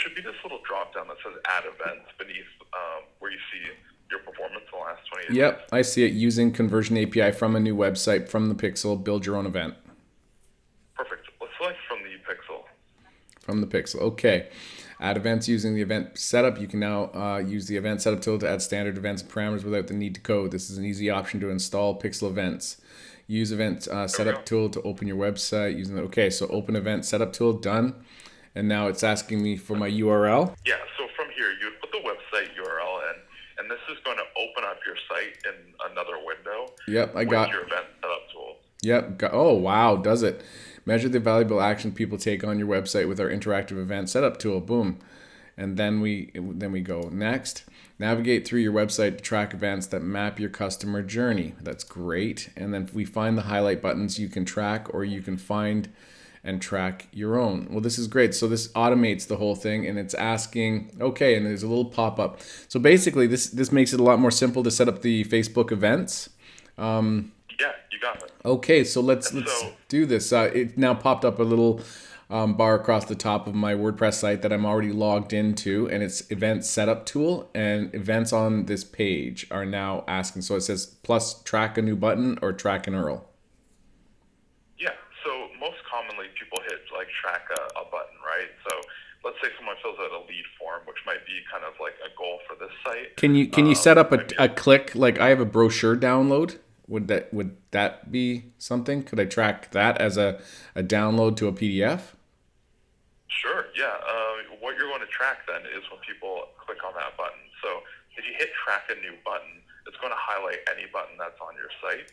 should be this little drop down that says add events beneath where you see your performance in the last 28 days. Yep, I see it. Using Conversion API from a new website from the Pixel, build your own event. Perfect. Let's select from the Pixel. From the Pixel. Okay. Add events using the event setup. You can now use the event setup tool to add standard events and parameters without the need to code. This is an easy option to install Pixel events. Use event setup tool to open your website using the. Okay, so open event setup tool, done. And now it's asking me for my URL. Yeah, so from here, you would put the website URL in, and this is going to open up your site in another window. Yep, I with got. your event setup tool. Yep. Oh, wow. Does it? Measure the valuable action people take on your website with our interactive event setup tool. Boom. And then we go next. Navigate through your website to track events that map your customer journey. That's great. And then we find the highlight buttons you can track, or you can find and track your own. Well, this is great. So this automates the whole thing, and it's asking, okay, and there's a little pop-up. So basically, this makes it a lot more simple to set up the Facebook events. Yeah, you got it. Okay, so let's do this. It now popped up a little bar across the top of my WordPress site that I'm already logged into, and it's event setup tool, and events on this page are now asking. So it says plus track a new button or track an URL. Yeah, so most commonly people hit like track a button, right? So let's say someone fills out a lead form, which might be kind of like a goal for this site. Can you set up a click? Like I have a brochure download. Would that be something? Could I track that as a download to a PDF? Sure, yeah. What you're going to track then is when people click on that button. So if you hit track a new button, it's going to highlight any button that's on your site.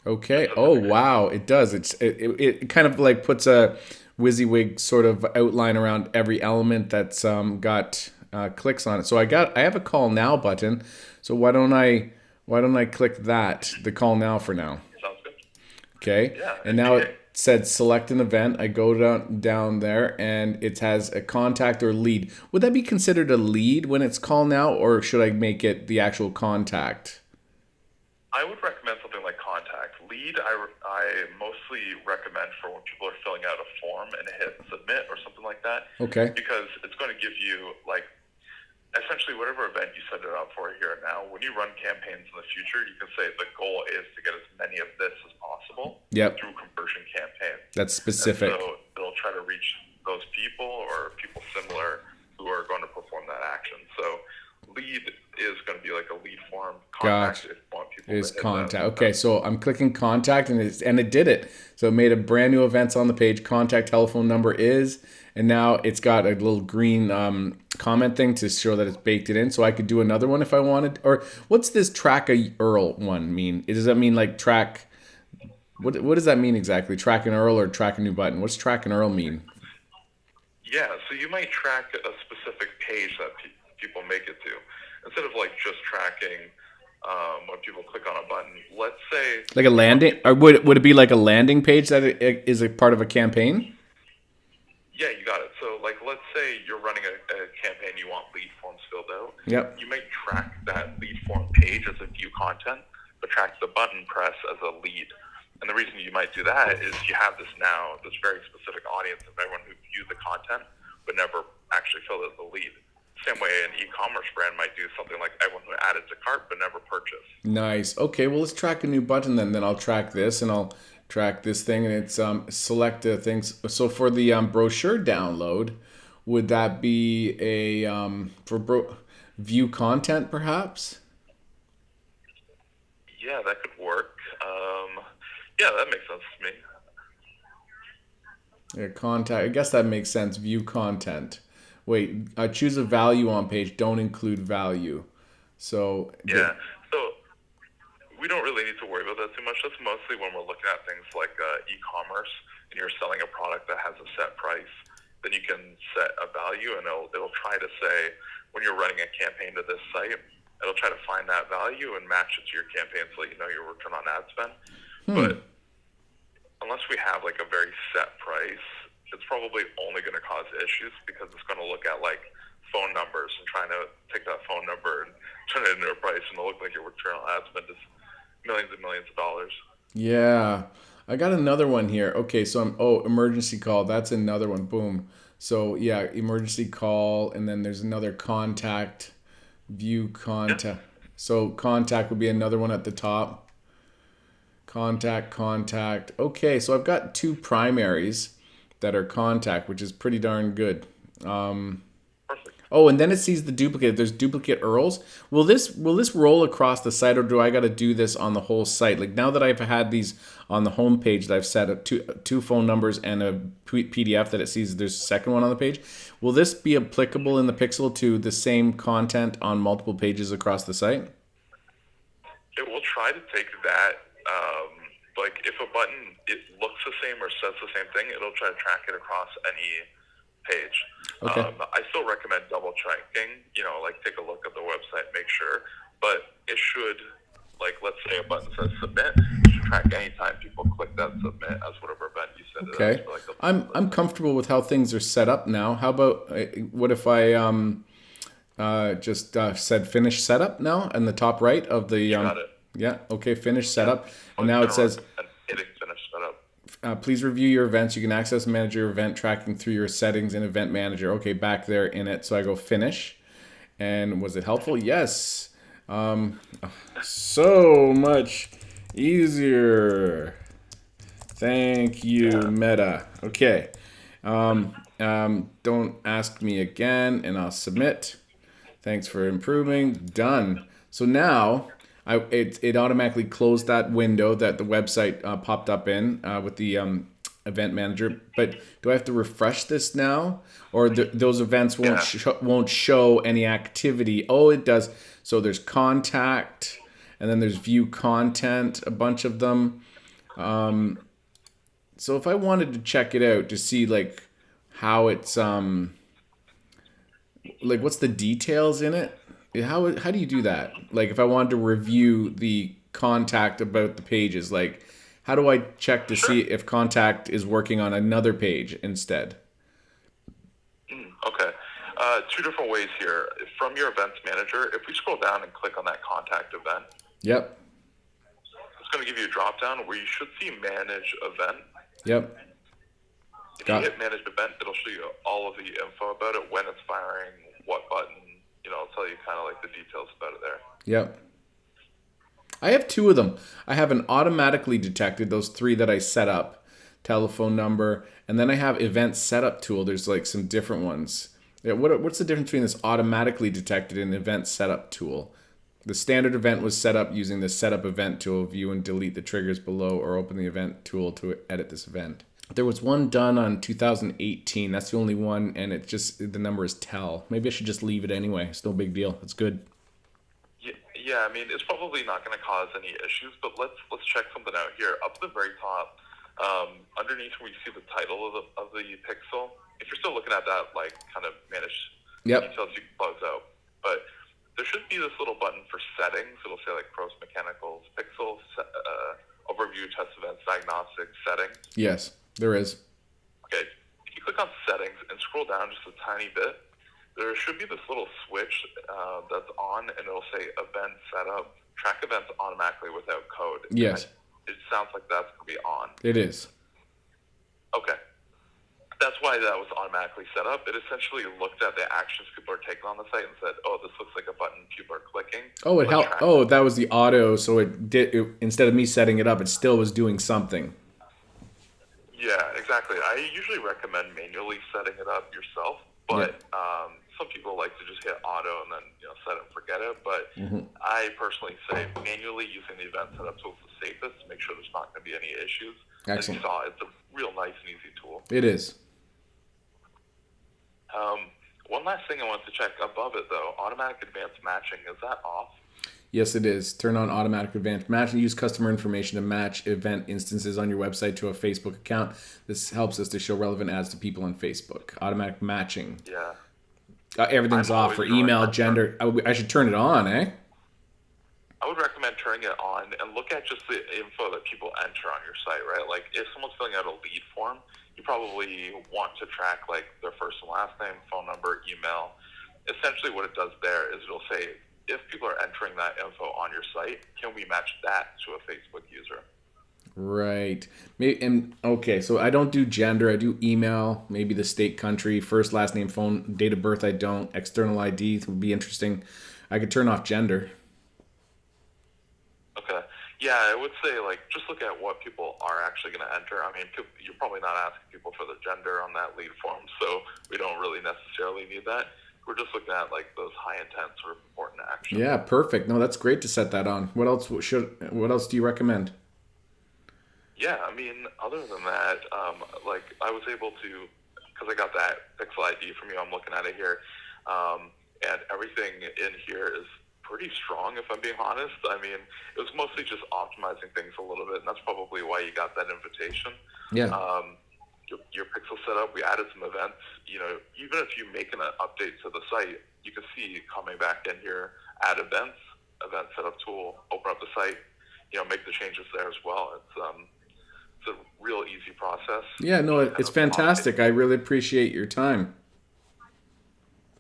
Okay. Oh, wow. It does. It kind of like puts a WYSIWYG sort of outline around every element that's got clicks on it. So I have a call now button. So why don't I click that, the call now for now? Sounds good. Okay. Yeah. And now it said select an event. I go down there, and it has a contact or lead. Would that be considered a lead when it's call now, or should I make it the actual contact? I would recommend something like contact. Lead, I mostly recommend for when people are filling out a form and hit submit or something like that. Okay. Because it's going to give you like essentially whatever event you set it up for here and now. When you run campaigns in the future, you can say the goal is to get as many of this as possible through conversion campaign. That's specific. And so it'll try to reach those people or people similar who are going to perform that action. So lead is going to be like a lead form. Contact if you want people is to hit contact. that. Okay, so I'm clicking contact, and it did it. So it made a brand new events on the page. Contact telephone number is, and now it's got a little green comment thing to show that it's baked it in. So I could do another one if I wanted. Or what's this track a URL one mean? Does that mean like track? What does that mean exactly? Track an URL or track a new button? What's track an URL mean? Yeah, so you might track a specific page that people make it to, instead of like just tracking when people click on a button. Let's say like a landing, or would it be like a landing page that is a part of a campaign? Yeah, you got it. So like let's say you're running a campaign, you want lead forms filled out. Yep. You might track that lead form page as a view content, but track the button press as a lead. And the reason you might do that is you have this very specific audience of everyone who viewed the content but never actually filled out the lead. Same way an e-commerce brand might do something like everyone who added to cart but never purchased. Nice. Okay, well, let's track a new button then. Then I'll track this, and I'll track this thing, and it's select things. So for the brochure download, would that be a view content perhaps? Yeah, that could work. Yeah, that makes sense to me. Yeah, contact. I guess that makes sense. View content. Wait, choose a value on page. Don't include value. So yeah, so we don't really need to worry about that too much. That's mostly when we're looking at things like e-commerce and you're selling a product that has a set price. Then you can set a value, and it'll try to say when you're running a campaign to this site, it'll try to find that value and match it to your campaign so that you know your return on ad spend. But unless we have like a very set price, it's probably only going to cause issues because it's going to look at like phone numbers and trying to take that phone number and turn it into a price, and it'll look like your return on ad spend is millions and millions of dollars. Yeah. I got another one here. Okay, so emergency call. That's another one. Boom. So yeah, emergency call, and then there's another contact, view Yeah. contact. So contact would be another one at the top. Contact. Okay, so I've got two primaries that are contact, which is pretty darn good. Perfect. Oh, and then it sees the duplicate. There's duplicate URLs. Will this roll across the site, or do I got to do this on the whole site? Like now that I've had these on the home page, that I've set up two phone numbers and a PDF that it sees. There's a second one on the page. Will this be applicable in the Pixel to the same content on multiple pages across the site? It will try to take that. Like if a button it looks the same or says the same thing, it'll try to track it across any page. Okay. I still recommend double checking. Like take a look at the website, make sure. But it should, like let's say a button says submit, it should track anytime people click that submit as whatever event you set it Okay. as. For like I'm comfortable with how things are set up now. How about what if I just said finish setup now in the top right of the got it. yeah, okay, finish setup. And now it says And hitting finish setup. please review your events. You can access and manage your event tracking through your settings in Event Manager. Okay, back there in it. So I go finish. And was it helpful? Yes. So much easier. Thank you, Meta. Okay. Don't ask me again, and I'll submit. Thanks for improving. Done. So now it automatically closed that window that the website popped up in with the event manager. But do I have to refresh this now, or those events won't won't show any activity? Oh, it does. So there's contact, and then there's view content, a bunch of them. So if I wanted to check it out to see like how it's like what's the details in it? How do you do that? Like if I wanted to review the contact about the pages, like how do I check to see if contact is working on another page instead? Okay. Two different ways here. From your events manager, if we scroll down and click on that contact event, Yep. it's going to give you a drop down where you should see manage event. Yep. If you hit manage event, it'll show you all of the info about it, when it's firing, what button, it'll tell you kind of like the details about it there. Yep. I have two of them. I have an automatically detected, those three that I set up, telephone number, and then I have event setup tool. There's like some different ones. Yeah, what's the difference between this automatically detected and event setup tool? The standard event was set up using the setup event tool, view and delete the triggers below, or open the event tool to edit this event. There was one done on 2018. That's the only one, and it just the number is tell. Maybe I should just leave it anyway. It's no big deal. It's good. Yeah, I mean, it's probably not going to cause any issues, but let's check something out here. Up at the very top, underneath where you see the title of the Pixel, if you're still looking at that, like, kind of manage details, you can close out. But there should be this little button for settings. It'll say, like, Pros Mechanicals, Pixel, Overview, Test Events, Diagnostics, Settings. Yes, there is. Okay, if you click on Settings and scroll down just a tiny bit, there should be this little switch that's on, and it'll say Event Setup, track events automatically without code. Yes. It sounds like that's going to be on. It is. Okay. That's why that was automatically set up. It essentially looked at the actions people are taking on the site and said, oh, this looks like a button people are clicking. Oh, it helped. Oh, that was the auto. So it did, instead of me setting it up, it still was doing something. Yeah, exactly. I usually recommend manually setting it up yourself, but some people like to just hit auto and then set it and forget it. But I personally say manually using the event setup tool is the safest to make sure there's not going to be any issues. Excellent. As you saw, it's a real nice and easy tool. It is. One last thing I wanted to check above it though, automatic advanced matching, is that off? Yes, it is. Turn on automatic advanced matching. Use customer information to match event instances on your website to a Facebook account. This helps us to show relevant ads to people on Facebook. Automatic matching. Yeah. Everything's off for email, gender. I should turn it on, eh? I would recommend turning it on and look at just the info that people enter on your site, right? Like if someone's filling out a lead form, you probably want to track like their first and last name, phone number, email. Essentially what it does there is it'll say, if people are entering that info on your site, can we match that to a Facebook user? Right. Maybe, and okay, so I don't do gender. I do email, maybe the state, country, first, last name, phone, date of birth. I don't. External ID would be interesting. I could turn off gender. Okay. Yeah, I would say like just look at what people are actually going to enter. I mean, you're probably not asking people for the gender on that lead form, so we don't really necessarily need that. We're just looking at like those high intent sort of important actions. Yeah, perfect. No, that's great to set that on. What else do you recommend? Yeah, I mean, other than that, like I was able to, because I got that Pixel ID from you, I'm looking at it here, and everything in here is pretty strong, if I'm being honest. I mean, it was mostly just optimizing things a little bit, and that's probably why you got that invitation. Yeah. Your Pixel setup, we added some events. You know, even if you make an update to the site, you can see coming back in here, add events, event setup tool, open up the site, you know, make the changes there as well. It's a real easy process. Yeah, no, it's fantastic. I really appreciate your time.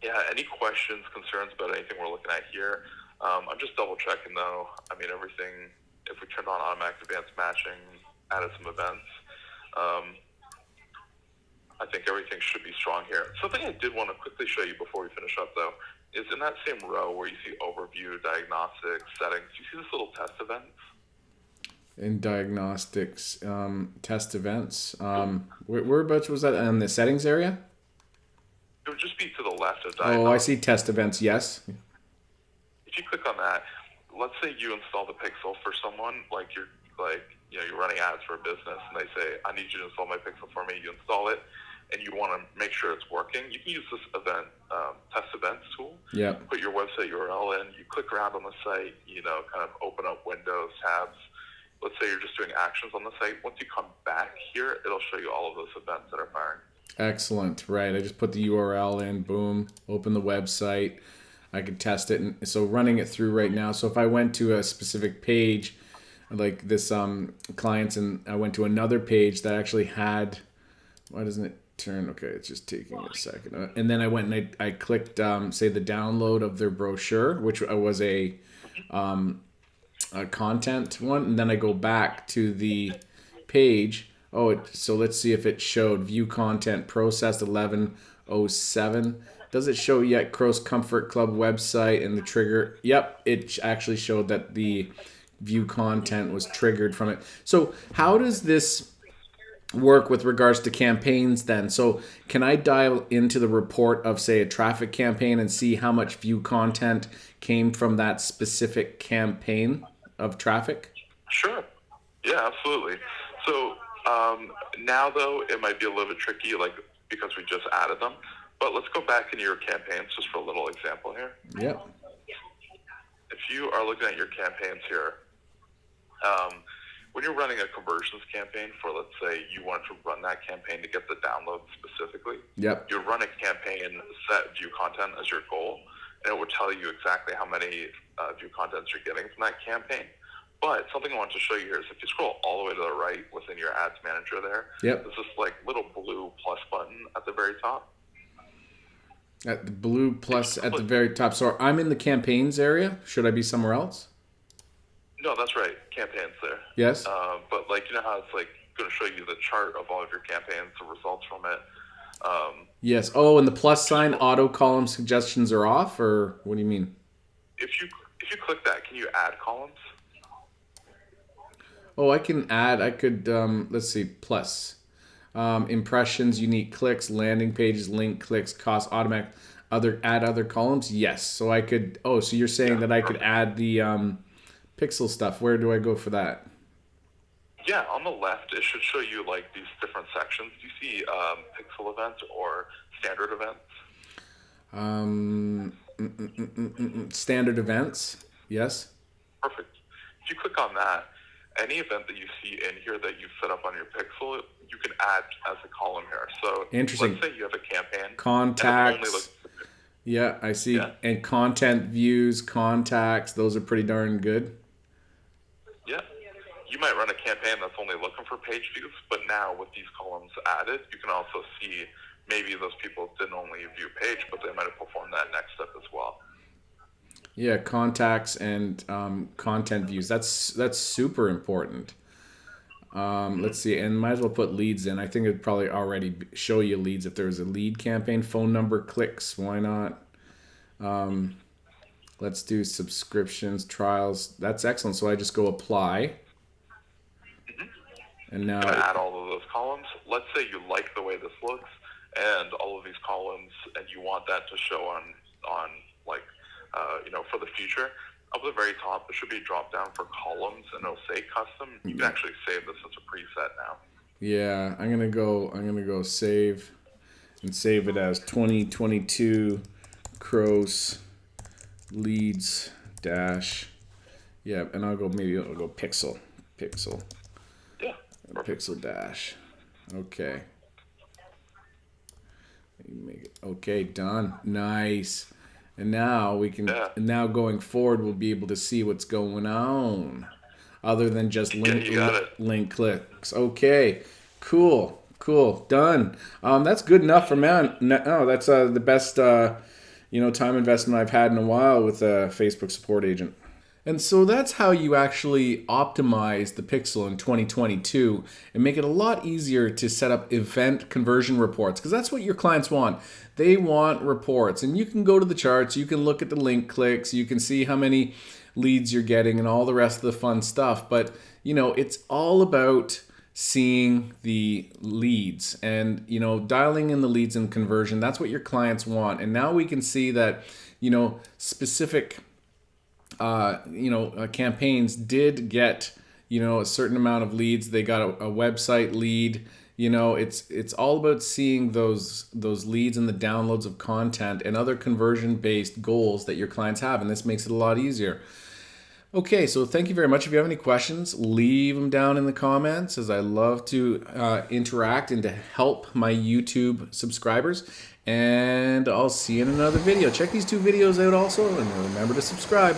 Yeah, any questions, concerns about anything we're looking at here? I'm just double checking though. I mean, everything, if we turned on automatic advanced matching, added some events, I think everything should be strong here. Something I did want to quickly show you before we finish up though, is in that same row where you see overview, diagnostics, settings, you see this little test events? In diagnostics, test events. Whereabouts was that? In the settings area? It would just be to the left of Oh, I diagnostics. see test events. Yes. If you click on that, let's say you install the Pixel for someone, you're running ads for a business, and they say, "I need you to install my Pixel for me." You install it, and you want to make sure it's working. You can use this event test events tool. Yeah. Put your website URL in. You click around on the site. You know, kind of open up windows, tabs. Let's say you're just doing actions on the site. Once you come back here, it'll show you all of those events that are firing. Excellent. Right. I just put the URL in. Boom. Open the website. I could test it, and so running it through right now. So if I went to a specific page, like this clients, and I went to another page that actually had, why doesn't it turn? Okay, it's just taking a second. And then I went and I clicked say the download of their brochure, which was a content one, and then I go back to the page. So let's see if it showed view content processed 11:07. Does it show yet Cross Comfort Club website and the trigger? Yep, it actually showed that the view content was triggered from it. So how does this work with regards to campaigns then? So can I dial into the report of, say, a traffic campaign and see how much view content came from that specific campaign of traffic? Sure. Yeah, absolutely. So now, though, it might be a little bit tricky, like because we just added them. But let's go back into your campaigns just for a little example here. Yep. If you are looking at your campaigns here, when you're running a conversions campaign for, let's say, you want to run that campaign to get the download specifically, Yep. you run a campaign, set view content as your goal, and it will tell you exactly how many view contents you're getting from that campaign. But something I want to show you here is if you scroll all the way to the right within your ads manager there, Yep. there's this like little blue plus button at the very top. At the blue plus at the very top. So I'm in the campaigns area. Should I be somewhere else? No, that's right. Campaigns there. Yes. But like, you know how it's like going to show you the chart of all of your campaigns, the results from it. Yes. Oh, and the plus sign auto column suggestions are off, or what do you mean? If you click that, can you add columns? Oh, I can add. I could. Let's see. Plus, impressions, unique clicks, landing pages, link clicks, cost, automatic, add other columns. Yes. So I could. Oh, so you're saying that I could add the pixel stuff. Where do I go for that? Yeah, on the left, it should show you like these different sections. Do you see pixel events or standard events? Standard events. Yes. Perfect. If you click on that, any event that you see in here that you've set up on your pixel, you can add as a column here. So Interesting. let's say you have a campaign. Contacts. Yeah, I see. Yeah. And content views, contacts, those are pretty darn good. Yeah. You might run a campaign that's only looking for page views, but now with these columns added, you can also see maybe those people didn't only view page, but they might have performed that next step as well. Yeah, contacts and content views. That's super important. Let's see, and might as well put leads in. I think it'd probably already show you leads if there was a lead campaign. Phone number, clicks, why not? Let's do subscriptions, trials. That's excellent. So I just go apply. And now Add all of those columns. Let's say you like the way this looks and all of these columns, and you want that to show on like, for the future. Up at the very top, there should be a drop down for columns, and it'll say custom. You can actually save this as a preset now. Yeah, I'm gonna go save, and save it as 2022 Crows leads dash. Yeah, and I'll go pixel. Yeah. Perfect. Pixel dash. Okay. Make it okay. Done. Nice. And now we can. Yeah. Now going forward, we'll be able to see what's going on, other than just link clicks. Okay. Cool. Done. That's good enough for man. No, that's the best time investment I've had in a while with a Facebook support agent. And so that's how you actually optimize the Pixel in 2022 and make it a lot easier to set up event conversion reports, because that's what your clients want. They want reports, and you can go to the charts, you can look at the link clicks, you can see how many leads you're getting and all the rest of the fun stuff. But, it's all about seeing the leads and, dialing in the leads and conversion. That's what your clients want. And now we can see that, specific campaigns did get, a certain amount of leads. They got a website lead. It's all about seeing those leads and the downloads of content and other conversion-based goals that your clients have, and this makes it a lot easier. Okay, so thank you very much. If you have any questions, leave them down in the comments, as I love to interact and to help my YouTube subscribers. And I'll see you in another video. Check these 2 videos out also, and remember to subscribe.